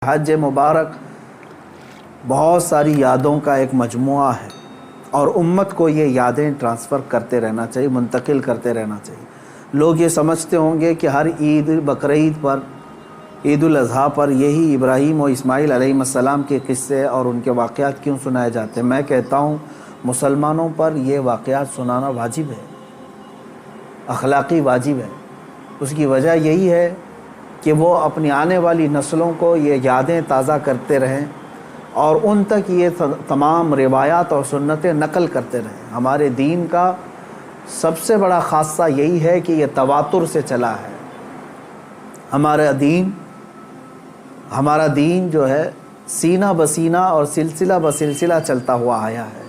حج مبارک بہت ساری یادوں کا ایک مجموعہ ہے اور امت کو یہ یادیں ٹرانسفر کرتے رہنا چاہیے، منتقل کرتے رہنا چاہیے۔ لوگ یہ سمجھتے ہوں گے کہ ہر عید، بقرعید پر، عید الاضحیٰ پر یہی ابراہیم و اسماعیل علیہ السلام کے قصے اور ان کے واقعات کیوں سنائے جاتے ہیں۔ میں کہتا ہوں مسلمانوں پر یہ واقعات سنانا واجب ہے، اخلاقی واجب ہے۔ اس کی وجہ یہی ہے کہ وہ اپنی آنے والی نسلوں کو یہ یادیں تازہ کرتے رہیں اور ان تک یہ تمام روایات اور سنتیں نقل کرتے رہیں۔ ہمارے دین کا سب سے بڑا خاصہ یہی ہے کہ یہ تواتر سے چلا ہے۔ ہمارا دین جو ہے سینہ بسینہ اور سلسلہ بسلسلہ چلتا ہوا آیا ہے۔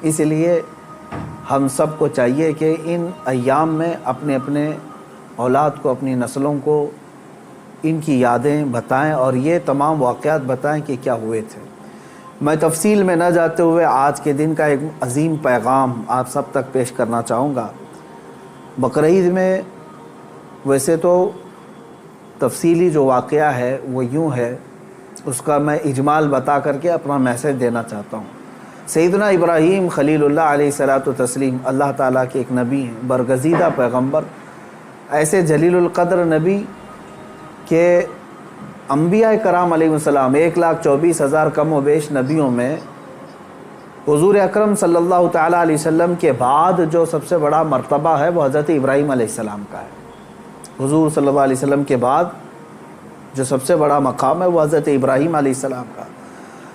اس لیے ہم سب کو چاہیے کہ ان ایام میں اپنے اپنے اولاد کو، اپنی نسلوں کو ان کی یادیں بتائیں اور یہ تمام واقعات بتائیں کہ کیا ہوئے تھے۔ میں تفصیل میں نہ جاتے ہوئے آج کے دن کا ایک عظیم پیغام آپ سب تک پیش کرنا چاہوں گا۔ بقرعید میں ویسے تو تفصیلی جو واقعہ ہے وہ یوں ہے، اس کا میں اجمال بتا کر کے اپنا میسج دینا چاہتا ہوں۔ سیدنا ابراہیم خلیل اللہ علیہ الصلوۃ والتسلیم اللہ تعالیٰ کے ایک نبی ہیں، برگزیدہ پیغمبر، ایسے جلیل القدر نبی کہ انبیاء کرام علیہ السلام 1,24,000 کم و بیش نبیوں میں حضور اکرم صلی اللہ تعالیٰ علیہ وسلم کے بعد جو سب سے بڑا مرتبہ ہے وہ حضرت ابراہیم علیہ السلام کا ہے۔ حضور صلی اللہ علیہ وسلم کے بعد جو سب سے بڑا مقام ہے وہ حضرت ابراہیم علیہ السلام کا۔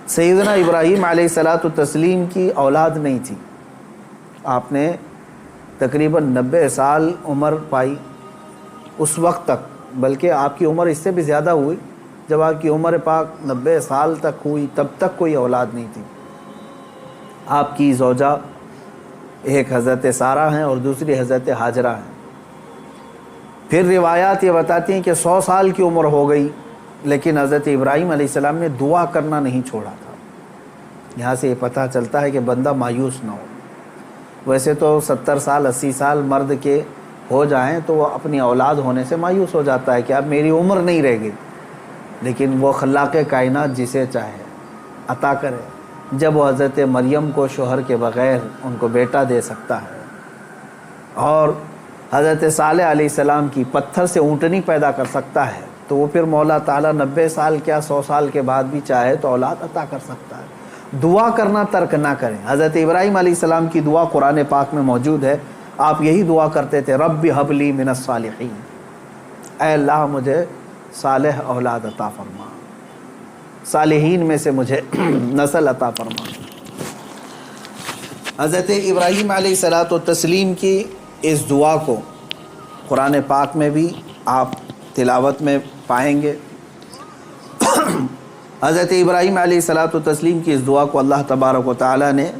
سیدنا ابراہیم علیہ الصلوۃ والتسلیم کی اولاد نہیں تھی۔ آپ نے تقریباً 90 سال عمر پائی اس وقت تک، بلکہ آپ کی عمر اس سے بھی زیادہ ہوئی۔ جب آپ کی عمر پاک 90 سال تک ہوئی تب تک کوئی اولاد نہیں تھی۔ آپ کی زوجہ ایک حضرت سارہ ہیں اور دوسری حضرت ہاجرہ ہیں۔ پھر روایات یہ بتاتی ہیں کہ 100 سال کی عمر ہو گئی لیکن حضرت ابراہیم علیہ السلام نے دعا کرنا نہیں چھوڑا تھا۔ یہاں سے یہ پتہ چلتا ہے کہ بندہ مایوس نہ ہو۔ ویسے تو 70 سال 80 سال مرد کے ہو جائیں تو وہ اپنی اولاد ہونے سے مایوس ہو جاتا ہے کہ اب میری عمر نہیں رہ گئی، لیکن وہ خلاق کائنات جسے چاہے عطا کرے۔ جب وہ حضرت مریم کو شوہر کے بغیر ان کو بیٹا دے سکتا ہے اور حضرت صالح علیہ السلام کی پتھر سے اونٹنی پیدا کر سکتا ہے، تو وہ پھر مولا تعالیٰ 90 سال کیا 100 سال کے بعد بھی چاہے تو اولاد عطا کر سکتا ہے۔ دعا کرنا ترک نہ کریں۔ حضرت ابراہیم علیہ السلام کی دعا قرآن پاک میں موجود ہے۔ آپ یہی دعا کرتے تھے، رب ہب لی من الصالحین، اے اللہ مجھے صالح اولاد عطا فرما، صالحین میں سے مجھے نسل عطا فرما۔ حضرت ابراہیم علیہ الصلوۃ والتسلیم کی اس دعا کو قرآن پاک میں بھی آپ تلاوت میں پائیں گے۔ حضرت ابراہیم علیہ الصلوۃ والتسلیم کی اس دعا کو اللہ تبارک و تعالیٰ نے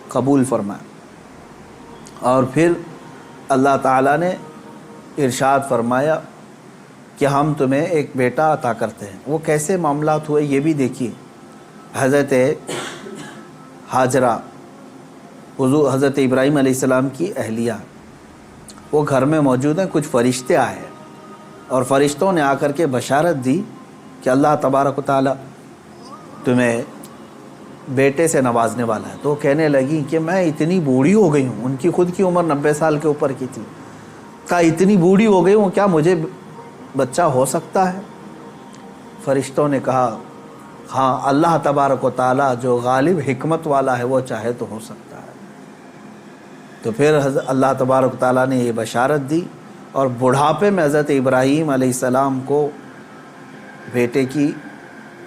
قبول فرمایا اور پھر اللہ تعالیٰ نے ارشاد فرمایا کہ ہم تمہیں ایک بیٹا عطا کرتے ہیں۔ وہ کیسے معاملات ہوئے یہ بھی دیکھیے۔ حضرت ہاجرہ حضرت ابراہیم علیہ السلام کی اہلیہ، وہ گھر میں موجود ہیں، کچھ فرشتے آئے اور فرشتوں نے آ کر کے بشارت دی کہ اللہ تبارک و تعالیٰ تمہیں بیٹے سے نوازنے والا ہے۔ تو کہنے لگی کہ میں اتنی بوڑھی ہو گئی ہوں، ان کی خود کی عمر 90 سال کے اوپر کی تھی، کہا اتنی بوڑھی ہو گئی ہوں، کیا مجھے بچہ ہو سکتا ہے؟ فرشتوں نے کہا ہاں، اللہ تبارک و تعالیٰ جو غالب حکمت والا ہے وہ چاہے تو ہو سکتا ہے۔ تو پھر اللہ تبارک و تعالیٰ نے یہ بشارت دی اور بڑھاپے میں حضرت ابراہیم علیہ السلام کو بیٹے کی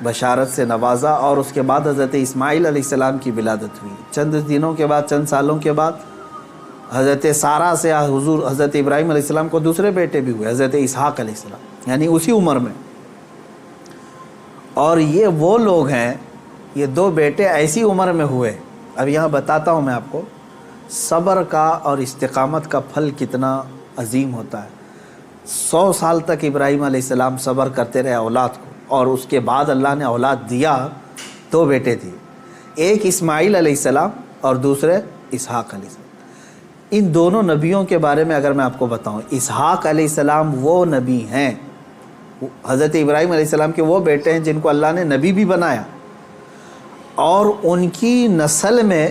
بشارت سے نوازا اور اس کے بعد حضرت اسماعیل علیہ السلام کی ولادت ہوئی۔ چند دنوں کے بعد، چند سالوں کے بعد حضرت سارہ سے حضرت ابراہیم علیہ السلام کو دوسرے بیٹے بھی ہوئے، حضرت اسحاق علیہ السلام، یعنی اسی عمر میں۔ اور یہ وہ لوگ ہیں، یہ 2 بیٹے ایسی عمر میں ہوئے۔ اب یہاں بتاتا ہوں میں آپ کو صبر کا اور استقامت کا پھل کتنا عظیم ہوتا ہے۔ 100 سال تک ابراہیم علیہ السلام صبر کرتے رہے اولاد کو، اور اس کے بعد اللہ نے اولاد دیا، 2 بیٹے دیے، ایک اسماعیل علیہ السلام اور دوسرے اسحاق علیہ السلام۔ ان دونوں نبیوں کے بارے میں اگر میں آپ کو بتاؤں، اسحاق علیہ السلام وہ نبی ہیں حضرت ابراہیم علیہ السلام کے وہ بیٹے ہیں جن کو اللہ نے نبی بھی بنایا، اور ان کی نسل میں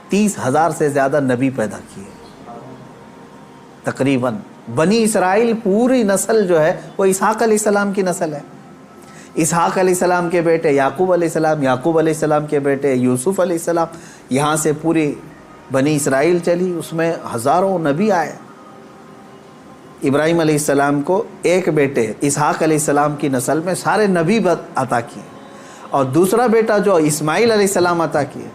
30,000 سے زیادہ نبی پیدا کیے تقریباً۔ بنی اسرائیل پوری نسل جو ہے وہ اسحاق علیہ السلام کی نسل ہے۔ اسحاق علیہ السلام کے بیٹے یعقوب علیہ السلام، یعقوب علیہ السلام کے بیٹے یوسف علیہ السلام، یہاں سے پوری بنی اسرائیل چلی، اس میں ہزاروں نبی آئے۔ ابراہیم علیہ السلام کو ایک بیٹے اسحاق علیہ السلام کی نسل میں سارے نبی عطا کیے، اور دوسرا بیٹا جو اسماعیل علیہ السلام عطا کیے،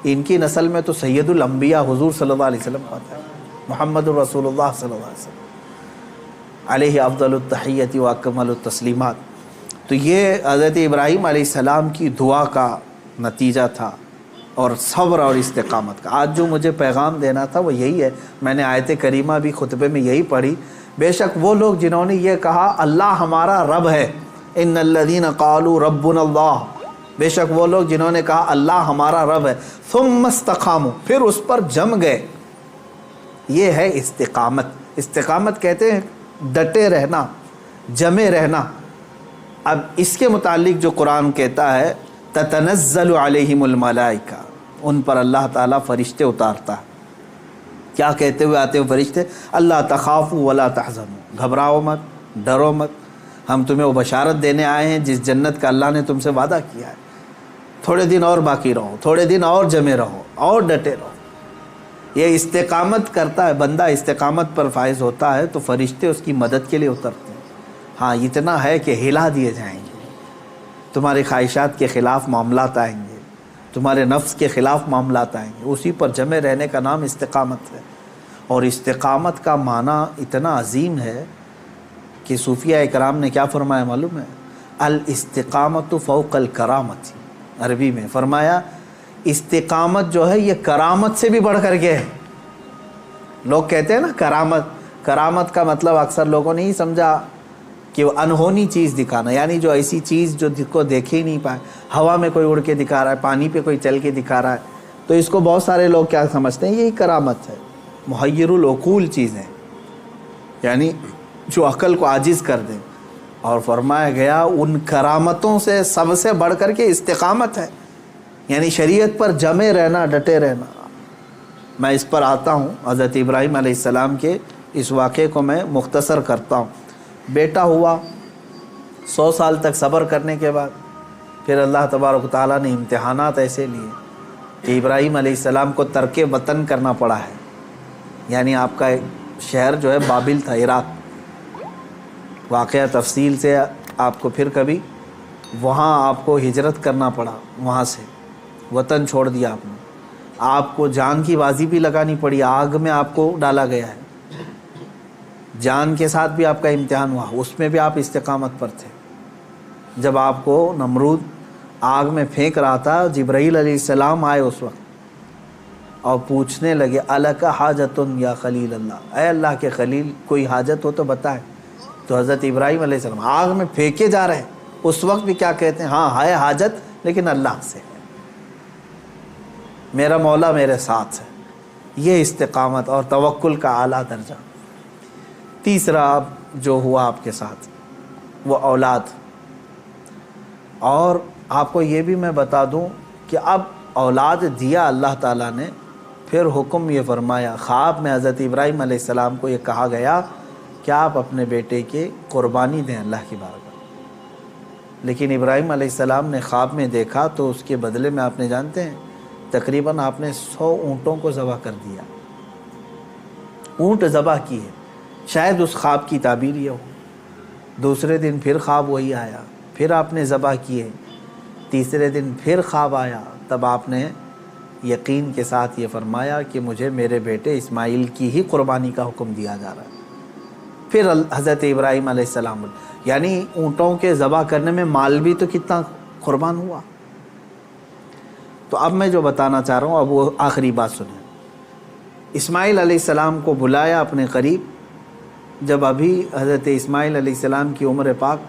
ان کی نسل میں تو سید الانبیاء حضور صلی اللہ علیہ وسلم آتا ہے، محمد الرسول اللہ صلی اللہ علیہ وسلم علیہ افضل التحیت و اکمل التسلیمات۔ تو یہ حضرت ابراہیم علیہ السلام کی دعا کا نتیجہ تھا، اور صبر اور استقامت کا۔ آج جو مجھے پیغام دینا تھا وہ یہی ہے۔ میں نے آیت کریمہ بھی خطبے میں یہی پڑھی۔ بے شک وہ لوگ جنہوں نے یہ کہا اللہ ہمارا رب ہے، ان الذین قالوا ربنا اللہ، بے شک وہ لوگ جنہوں نے کہا اللہ ہمارا رب ہے، ثم استقاموا، پھر اس پر جم گئے، یہ ہے استقامت۔ استقامت کہتے ہیں ڈٹے رہنا، جمے رہنا۔ اب اس کے متعلق جو قرآن کہتا ہے تتنزل علیہم الملائکہ، ان پر اللہ تعالیٰ فرشتے اتارتا ہے۔ کیا کہتے ہوئے آتے ہیں فرشتے؟ اللہ تخافوا ولا تحزنوا، گھبراؤ مت، ڈرو مت، ہم تمہیں وہ بشارت دینے آئے ہیں جس جنت کا اللہ نے تم سے وعدہ کیا ہے۔ تھوڑے دن اور باقی رہو، تھوڑے دن اور جمے رہو، اور ڈٹے رہو۔ یہ استقامت کرتا ہے بندہ، استقامت پر فائز ہوتا ہے تو فرشتے اس کی مدد کے لیے اترتے ہیں۔ ہاں اتنا ہے کہ ہلا دیے جائیں گے، تمہاری خواہشات کے خلاف معاملات آئیں گے، تمہارے نفس کے خلاف معاملات آئیں گے، اسی پر جمے رہنے کا نام استقامت ہے۔ اور استقامت کا معنی اتنا عظیم ہے کہ صوفیہ اکرام نے کیا فرمایا معلوم ہے؟ الاستقامت فوق الکرامت، عربی میں فرمایا استقامت جو ہے یہ کرامت سے بھی بڑھ کر کے ہے۔ لوگ کہتے ہیں نا کرامت، کرامت کا مطلب اکثر لوگوں نے ہی سمجھا کہ وہ انہونی چیز دکھانا، یعنی جو ایسی چیز جو کو دیکھ ہی نہیں پائے، ہوا میں کوئی اڑ کے دکھا رہا ہے، پانی پہ کوئی چل کے دکھا رہا ہے، تو اس کو بہت سارے لوگ کیا سمجھتے ہیں؟ یہی کرامت ہے، محیر العقول چیزیں، یعنی جو عقل کو عاجز کر دیں۔ اور فرمایا گیا ان کرامتوں سے سب سے بڑھ کر کے استقامت ہے، یعنی شریعت پر جمے رہنا، ڈٹے رہنا۔ میں اس پر آتا ہوں، حضرت ابراہیم علیہ السلام کے اس واقعے کو میں مختصر کرتا ہوں۔ بیٹا ہوا، 100 سال تک صبر کرنے کے بعد پھر اللہ تبارک و تعالیٰ نے امتحانات ایسے لیے کہ ابراہیم علیہ السلام کو ترک وطن کرنا پڑا ہے، یعنی آپ کا شہر جو ہے بابل تھا، عراق۔ واقعہ تفصیل سے آپ کو پھر کبھی، وہاں آپ کو ہجرت کرنا پڑا، وہاں سے وطن چھوڑ دیا آپ نے، آپ کو جان کی بازی بھی لگانی پڑی، آگ میں آپ کو ڈالا گیا ہے، جان کے ساتھ بھی آپ کا امتحان ہوا، اس میں بھی آپ استقامت پر تھے۔ جب آپ کو نمرود آگ میں پھینک رہا تھا، جبرائیل علیہ السلام آئے اس وقت اور پوچھنے لگے الک حاجت یا خلیل اللہ، اے اللہ کے خلیل کوئی حاجت ہو تو بتائیں۔ تو حضرت ابراہیم علیہ السلام آگ میں پھینکے جا رہے ہیں، اس وقت بھی کیا کہتے ہیں؟ ہاں ہے حاجت لیکن اللہ سے ہے، میرا مولا میرے ساتھ ہے۔ یہ استقامت اور توکل کا اعلیٰ درجہ۔ تیسرا جو ہوا آپ کے ساتھ وہ اولاد، اور آپ کو یہ بھی میں بتا دوں کہ اب اولاد دیا اللہ تعالیٰ نے، پھر حکم یہ فرمایا، خواب میں حضرت ابراہیم علیہ السلام کو یہ کہا گیا کہ آپ اپنے بیٹے کی قربانی دیں اللہ کی بارگاہ۔ لیکن ابراہیم علیہ السلام نے خواب میں دیکھا تو اس کے بدلے میں آپ نے جانتے ہیں تقریباً آپ نے 100 اونٹوں کو ذبح کر دیا، اونٹ ذبح کیے۔ شاید اس خواب کی تعبیر یہ ہو۔ دوسرے دن پھر خواب وہی آیا، پھر آپ نے ذبح کیے۔ تیسرے دن پھر خواب آیا، تب آپ نے یقین کے ساتھ یہ فرمایا کہ مجھے میرے بیٹے اسماعیل کی ہی قربانی کا حکم دیا جا رہا ہے۔ پھر حضرت ابراہیم علیہ السلام، یعنی اونٹوں کے ذبح کرنے میں مال بھی تو کتنا قربان ہوا۔ تو اب میں جو بتانا چاہ رہا ہوں اب وہ آخری بات سنیں۔ اسماعیل علیہ السلام کو بلایا اپنے قریب، جب ابھی حضرت اسماعیل علیہ السلام کی عمر پاک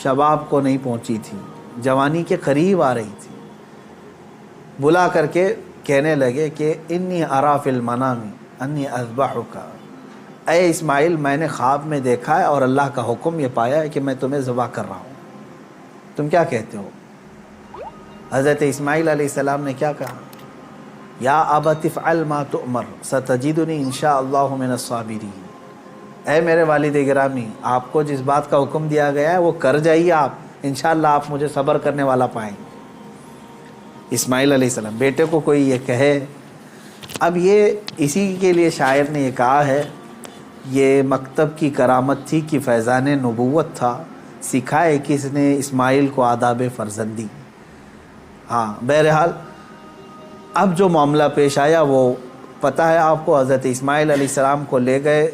شباب کو نہیں پہنچی تھی، جوانی کے قریب آ رہی تھی، بلا کر کے کہنے لگے کہ انی ارا فی المنام انی اذبحک، اے اسماعیل میں نے خواب میں دیکھا ہے اور اللہ کا حکم یہ پایا ہے کہ میں تمہیں ذبح کر رہا ہوں، تم کیا کہتے ہو؟ حضرت اسماعیل علیہ السلام نے کیا کہا؟ یا ابت افعل ما تؤمر ستجدنی انشاء اللہ من الصابرین، اے میرے والد گرامی آپ کو جس بات کا حکم دیا گیا ہے وہ کر جائیے آپ، انشاءاللہ آپ مجھے صبر کرنے والا پائیں گے۔ اسماعیل علیہ السلام بیٹے کو کوئی یہ کہے، اب یہ اسی کے لیے شاعر نے یہ کہا ہے، یہ مکتب کی کرامت تھی کہ فیضان نبوت تھا، سکھائے کس نے اسماعیل کو آداب فرزندی۔ ہاں بہرحال اب جو معاملہ پیش آیا وہ پتہ ہے آپ کو، حضرت اسماعیل علیہ السلام کو لے گئے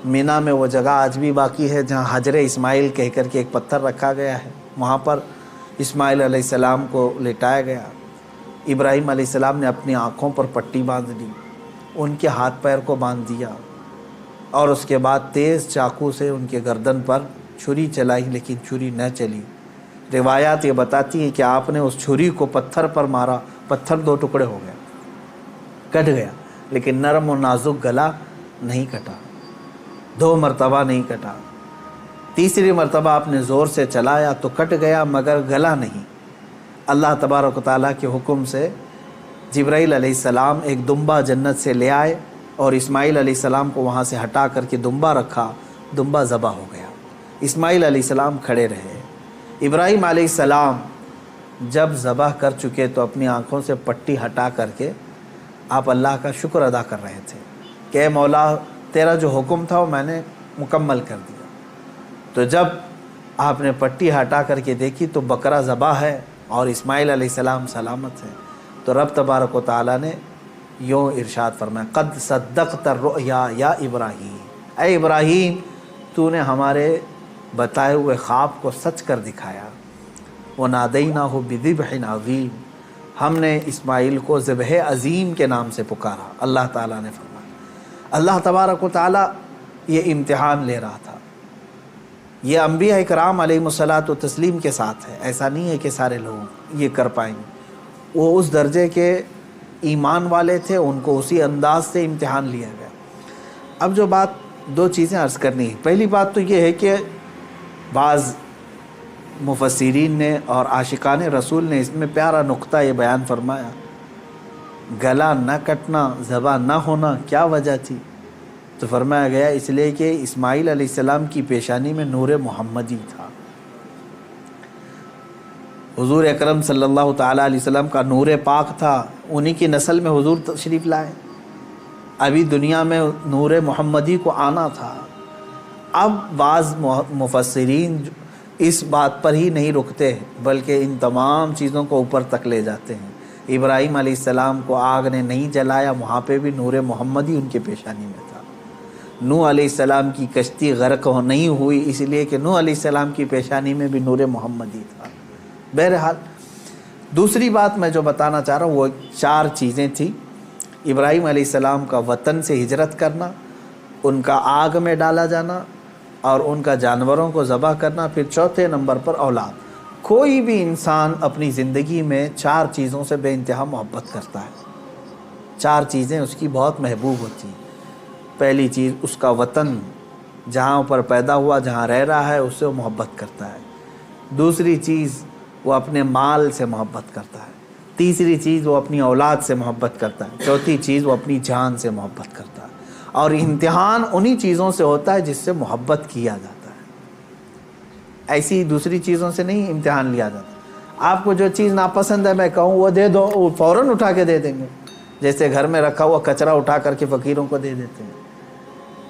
مینا میں، وہ جگہ آج بھی باقی ہے جہاں حجر اسماعیل کہہ کر کے ایک پتھر رکھا گیا ہے، وہاں پر اسماعیل علیہ السلام کو لٹایا گیا۔ ابراہیم علیہ السلام نے اپنی آنکھوں پر پٹی باندھ دی، ان کے ہاتھ پیر کو باندھ دیا، اور اس کے بعد تیز چاقو سے ان کے گردن پر چھری چلائی، لیکن چھری نہ چلی۔ روایات یہ بتاتی ہیں کہ آپ نے اس چھری کو پتھر پر مارا، پتھر دو ٹکڑے ہو گیا، کٹ گیا، لیکن نرم و نازک گلا نہیں کٹا، 2 مرتبہ نہیں کٹا۔ تیسری مرتبہ آپ نے زور سے چلایا تو کٹ گیا مگر گلا نہیں۔ اللہ تبارک و تعالیٰ کے حکم سے جبرائیل علیہ السلام ایک دمبا جنت سے لے آئے اور اسماعیل علیہ السلام کو وہاں سے ہٹا کر کے دمبا رکھا، دمبا ذبح ہو گیا۔ اسماعیل علیہ السلام کھڑے رہے۔ ابراہیم علیہ السلام جب ذبح کر چکے تو اپنی آنکھوں سے پٹی ہٹا کر کے آپ اللہ کا شکر ادا کر رہے تھے کہ اے مولا تیرا جو حکم تھا وہ میں نے مکمل کر دیا۔ تو جب آپ نے پٹی ہٹا کر کے دیکھی تو بکرا ذبح ہے اور اسماعیل علیہ السلام سلامت ہے، تو رب تبارک و تعالیٰ نے یوں ارشاد فرمایا، قد صدقت الرؤیا یا ابراہیم، اے ابراہیم تو نے ہمارے بتائے ہوئے خواب کو سچ کر دکھایا۔ وَنَادَيْنَاهُ بِذِبْحٍ عَظِيمٍ، ہم نے اسماعیل کو ذبح عظیم کے نام سے پکارا۔ اللہ تعالیٰ نے فرمایا، اللہ تبارک و تعالیٰ یہ امتحان لے رہا تھا۔ یہ انبیاء اکرام علیہم الصلاۃ و تسلیم کے ساتھ ہے، ایسا نہیں ہے کہ سارے لوگ یہ کر پائیں گے۔ وہ اس درجے کے ایمان والے تھے، ان کو اسی انداز سے امتحان لیا گیا۔ اب جو بات 2 چیزیں عرض کرنی ہے، پہلی بات تو یہ ہے کہ بعض مفسرین نے اور عاشقان رسول نے اس میں پیارا نقطہ یہ بیان فرمایا، گلا نہ کٹنا، ذبح نہ ہونا کیا وجہ تھی؟ تو فرمایا گیا اس لیے کہ اسماعیل علیہ السلام کی پیشانی میں نور محمدی تھا۔ حضور اکرم صلی اللہ تعالیٰ علیہ وسلم کا نور پاک تھا، انہی کی نسل میں حضور تشریف لائے، ابھی دنیا میں نور محمدی کو آنا تھا۔ اب بعض مفسرین اس بات پر ہی نہیں رکتے بلکہ ان تمام چیزوں کو اوپر تک لے جاتے ہیں۔ ابراہیم علیہ السلام کو آگ نے نہیں جلایا، وہاں پہ بھی نور محمدی ان کے پیشانی میں تھا۔ نوح علیہ السلام کی کشتی غرق نہیں ہوئی اس لیے کہ نوح علیہ السلام کی پیشانی میں بھی نور محمدی تھا۔ بہرحال دوسری بات میں جو بتانا چاہ رہا ہوں وہ 4 چیزیں تھیں۔ ابراہیم علیہ السلام کا وطن سے ہجرت کرنا، ان کا آگ میں ڈالا جانا، اور ان کا جانوروں کو ذبح کرنا، پھر چوتھے نمبر پر اولاد۔ کوئی بھی انسان اپنی زندگی میں 4 چیزوں سے بے انتہا محبت کرتا ہے، 4 چیزیں اس کی بہت محبوب ہوتی ہیں۔ پہلی چیز اس کا وطن، جہاں پر پیدا ہوا، جہاں رہ رہا ہے، اس سے وہ محبت کرتا ہے۔ دوسری چیز وہ اپنے مال سے محبت کرتا ہے۔ تیسری چیز وہ اپنی اولاد سے محبت کرتا ہے۔ چوتھی چیز وہ اپنی جان سے محبت کرتا ہے۔ اور امتحان انہی چیزوں سے ہوتا ہے جس سے محبت کیا جاتا ہے، ایسی دوسری چیزوں سے نہیں امتحان لیا جاتا۔ آپ کو جو چیز ناپسند ہے میں کہوں وہ دے دو، وہ فوراً اٹھا کے دے دیں گے، جیسے گھر میں رکھا ہوا کچرا اٹھا کر کے فقیروں کو دے دیتے ہیں۔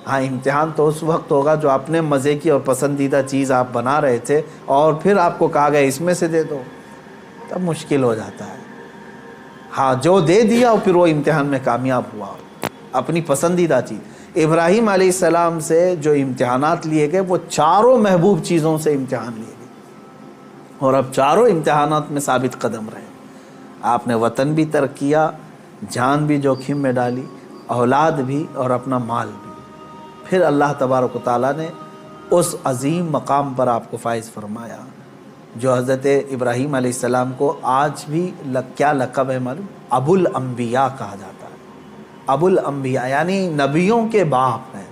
ہاں امتحان تو اس وقت ہوگا جو اپنے مزے کی اور پسندیدہ چیز آپ بنا رہے تھے اور پھر آپ کو کہا گیا اس میں سے دے دو، تب مشکل ہو جاتا ہے۔ ہاں جو دے دیا اور پھر وہ امتحان میں کامیاب ہوا، اپنی پسندیدہ چیز۔ ابراہیم علیہ السلام سے جو امتحانات لیے گئے وہ 4 محبوب چیزوں سے امتحان لیے گئے، اور اب 4 امتحانات میں ثابت قدم رہے۔ آپ نے وطن بھی ترک کیا، جان بھی جوخم میں ڈالی، اولاد بھی اور اپنا مال بھی۔ پھر اللہ تبارک و تعالیٰ نے اس عظیم مقام پر آپ کو فائز فرمایا جو حضرت ابراہیم علیہ السلام کو آج بھی کیا لقب ہے معلوم؟ ابو الانبیاء کہا جاتا ہے۔ ابو الانبیاء یعنی نبیوں کے باپ ہیں۔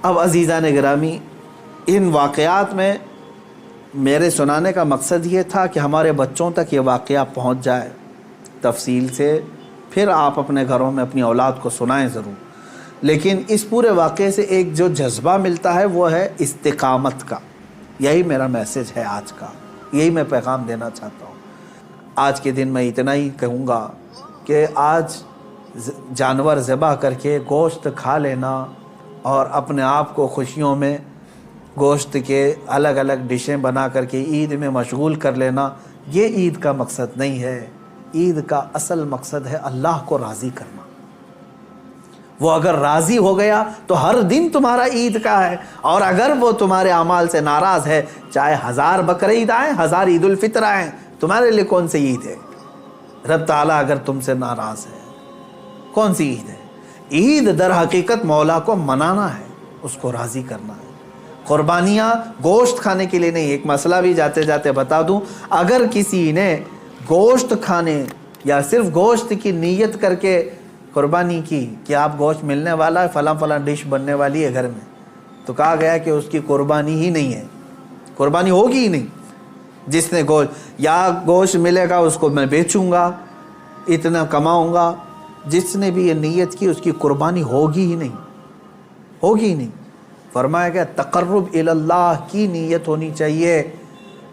اب عزیزان گرامی، ان واقعات میں میرے سنانے کا مقصد یہ تھا کہ ہمارے بچوں تک یہ واقعہ پہنچ جائے تفصیل سے، پھر آپ اپنے گھروں میں اپنی اولاد کو سنائیں ضرور۔ لیکن اس پورے واقعے سے ایک جو جذبہ ملتا ہے وہ ہے استقامت کا۔ یہی میرا میسیج ہے آج کا، یہی میں پیغام دینا چاہتا ہوں۔ آج کے دن میں اتنا ہی کہوں گا کہ آج جانور ذبح کر کے گوشت کھا لینا اور اپنے آپ کو خوشیوں میں گوشت کے الگ الگ ڈشیں بنا کر کے عید میں مشغول کر لینا، یہ عید کا مقصد نہیں ہے۔ عید کا اصل مقصد ہے اللہ کو راضی کرنا۔ وہ اگر راضی ہو گیا تو ہر دن تمہارا عید کا ہے، اور اگر وہ تمہارے اعمال سے ناراض ہے، چاہے 1000 بقرعید آئیں، 1000 عید الفطر آئیں، تمہارے لیے کون سی عید ہے؟ رب تعالیٰ اگر تم سے ناراض ہے، کون سی عید ہے؟ عید در حقیقت مولا کو منانا ہے، اس کو راضی کرنا ہے۔ قربانیاں گوشت کھانے کے لیے نہیں۔ ایک مسئلہ بھی جاتے جاتے بتا دوں، اگر کسی نے گوشت کھانے یا صرف گوشت کی نیت کر کے قربانی کی کہ آپ گوشت ملنے والا ہے، فلاں فلاں ڈش بننے والی ہے گھر میں، تو کہا گیا کہ اس کی قربانی ہی نہیں ہے، قربانی ہوگی ہی نہیں۔ جس نے گوشت ملے گا اس کو میں بیچوں گا، اتنا کماؤں گا، جس نے بھی یہ نیت کی اس کی قربانی ہوگی ہی نہیں، ہوگی ہی نہیں۔ فرمایا گیا تقرب اللہ کی نیت ہونی چاہیے،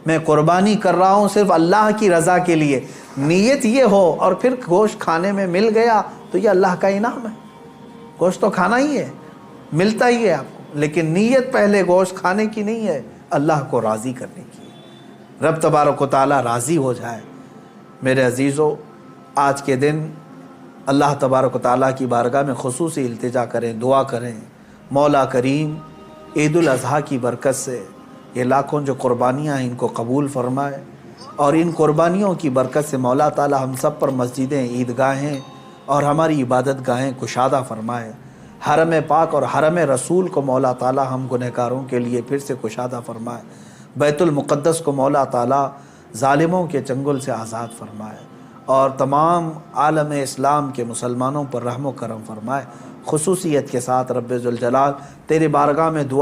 میں قربانی کر رہا ہوں صرف اللہ کی رضا کے لیے، نیت یہ ہو، اور پھر گوشت کھانے میں مل گیا تو یہ اللہ کا انعام ہے۔ گوشت تو کھانا ہی ہے، ملتا ہی ہے آپ کو، لیکن نیت پہلے گوشت کھانے کی نہیں ہے، اللہ کو راضی کرنے کی ہے۔ رب تبارک و تعالی راضی ہو جائے۔ میرے عزیزو، آج کے دن اللہ تبارک و تعالیٰ کی بارگاہ میں خصوصی التجا کریں، دعا کریں، مولا کریم عید الاضحیٰ کی برکت سے یہ لاکھوں جو قربانیاں ہیں ان کو قبول فرمائے، اور ان قربانیوں کی برکت سے مولا تعالیٰ ہم سب پر مسجدیں، عیدگاہیں اور ہماری عبادت گاہیں کشادہ فرمائے۔ حرم پاک اور حرم رسول کو مولا تعالیٰ ہم گنہگاروں کے لیے پھر سے کشادہ فرمائے۔ بیت المقدس کو مولا تعالیٰ ظالموں کے چنگل سے آزاد فرمائے، اور تمام عالم اسلام کے مسلمانوں پر رحم و کرم فرمائے۔ خصوصیت کے ساتھ رب ذوالجلال تیری بارگاہ میں دعا